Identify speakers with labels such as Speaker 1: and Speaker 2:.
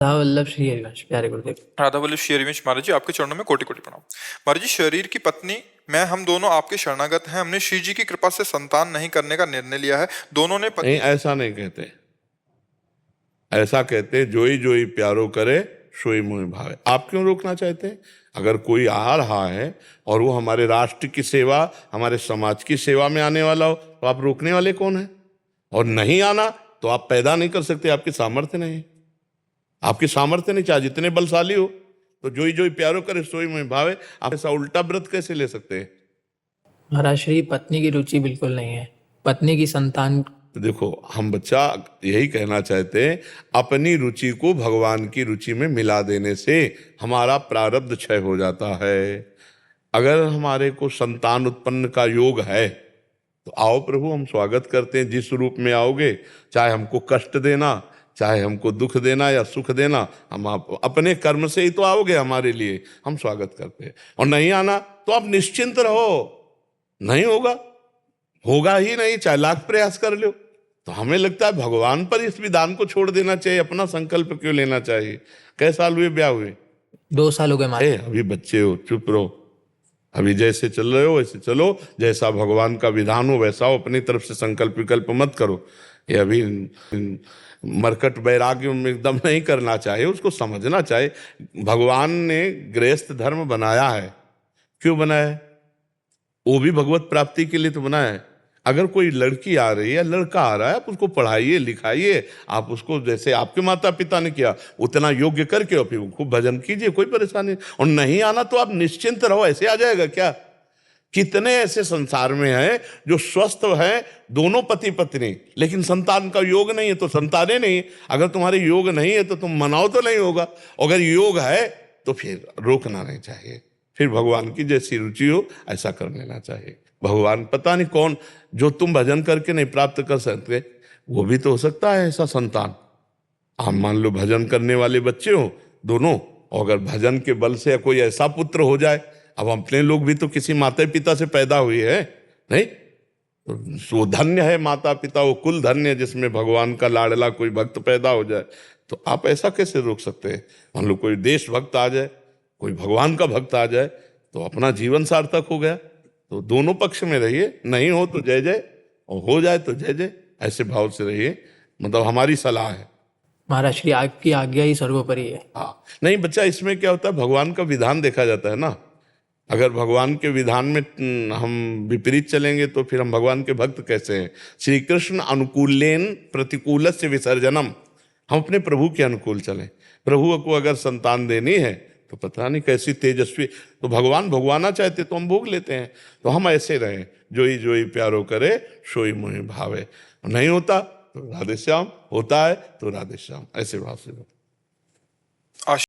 Speaker 1: राधा वल्लभ श्री हरिवंश प्यारे गुरुदेव।
Speaker 2: राधा वल्लभ श्री हरिवंश महाराज जी, आपके चरणों में कोटि कोटि प्रणाम। महाराज जी, शरीर की पत्नी मैं हम दोनों आपके शरणागत हैं। हमने श्री जी की कृपा से संतान नहीं करने का निर्णय लिया है। दोनों ने
Speaker 3: नहीं, ऐसा नहीं कहते। ऐसा कहते जोई जोई प्यारो करे सोई मोहि भावे। आप क्यों रोकना चाहते हैं? अगर कोई आ रहा है और वो हमारे राष्ट्र की सेवा, हमारे समाज की सेवा में आने वाला हो, तो आप रोकने वाले कौन है? और नहीं आना तो आप पैदा नहीं कर सकते, आपकी सामर्थ्य नहीं। आपकी सामर्थ्य नहीं, चाहे जितने बलशाली हो। तो जोई जोई प्यारो करे सोई मोहि भावे, आप ऐसा उल्टा व्रत कैसे ले सकते हैं?
Speaker 1: महाराज श्री पत्नी की रुचि बिल्कुल नहीं है, पत्नी की संतान।
Speaker 3: तो देखो, हम बच्चा यही कहना चाहते हैं, अपनी रुचि को भगवान की रुचि में मिला देने से हमारा प्रारब्ध क्षय हो जाता है। अगर हमारे को संतान उत्पन्न का योग है तो आओ प्रभु, हम स्वागत करते हैं। जिस रूप में आओगे, चाहे हमको कष्ट देना, चाहे हमको दुख देना या सुख देना, हम आप अपने कर्म से ही तो आओगे हमारे लिए, हम स्वागत करते हैं। और नहीं आना तो आप निश्चिंत रहो, नहीं होगा, होगा ही नहीं, चाहे लाख प्रयास कर लो। तो हमें लगता है भगवान पर इस विधान को छोड़ देना चाहिए, अपना संकल्प क्यों लेना चाहिए? कै साल हुए ब्याह हुए?
Speaker 1: 2 साल हो गए महाराज।
Speaker 3: अभी बच्चे हो, चुप रहो। अभी जैसे चल रहे हो वैसे चलो, जैसा भगवान का विधान हो वैसा हो, अपनी तरफ से संकल्प विकल्प मत करो। ये अभी मरकट वैराग्य में एकदम नहीं करना चाहिए, उसको समझना चाहिए। भगवान ने गृहस्थ धर्म बनाया है, क्यों बनाया है? वो भी भगवत प्राप्ति के लिए तो बनाया है। अगर कोई लड़की आ रही है, लड़का आ रहा है, आप उसको पढ़ाइए लिखाइए, आप उसको जैसे आपके माता पिता ने किया उतना योग्य करके और फिर खूब भजन कीजिए, कोई परेशानी। और नहीं आना तो आप निश्चिंत रहो, ऐसे आ जाएगा क्या? कितने ऐसे संसार में हैं जो स्वस्थ हैं, दोनों पति पत्नी, लेकिन संतान का योग नहीं है तो संतानें नहीं। अगर तुम्हारे योग नहीं है तो तुम मनाओ तो नहीं होगा, अगर योग है तो फिर रोकना नहीं चाहिए, फिर भगवान की जैसी रुचि हो ऐसा कर लेना चाहिए। भगवान पता नहीं कौन, जो तुम भजन करके नहीं प्राप्त कर सकते, वो भी तो हो सकता है ऐसा संतान। आप मान लो भजन करने वाले बच्चे हो दोनों, और अगर भजन के बल से कोई ऐसा पुत्र हो जाए, अब अपने लोग भी तो किसी माता पिता से पैदा हुए हैं, नहीं? तो वो धन्य है माता पिता, वो कुल धन्य जिसमें भगवान का लाडला कोई भक्त पैदा हो जाए। तो आप ऐसा कैसे रोक सकते हैं? मान लो कोई देशभक्त आ जाए, कोई भगवान का भक्त आ जाए, तो अपना जीवन सार्थक हो गया। तो दोनों पक्ष में रहिए, नहीं हो तो जय जय, और हो जाए तो जय जय, ऐसे भाव से रहिए, मतलब हमारी सलाह है।
Speaker 1: महाराज श्री आपकी आज्ञा ही सर्वोपरि है।
Speaker 3: हाँ, नहीं बच्चा, इसमें क्या होता है, भगवान का विधान देखा जाता है ना। अगर भगवान के विधान में हम विपरीत चलेंगे तो फिर हम भगवान के भक्त कैसे हैं? श्री कृष्ण अनुकूलेन प्रतिकूलस्य विसर्जनम, हम अपने प्रभु के अनुकूल चलें। प्रभु को अगर संतान देनी है तो पता नहीं कैसी तेजस्वी, तो भगवान भगवाना चाहते तो हम भोग लेते हैं। तो हम ऐसे रहें, जोई जोई प्यारो करे सोई मोहि भावे। नहीं होता तो राधे श्याम, होता है तो राधे श्याम, ऐसे भाव से।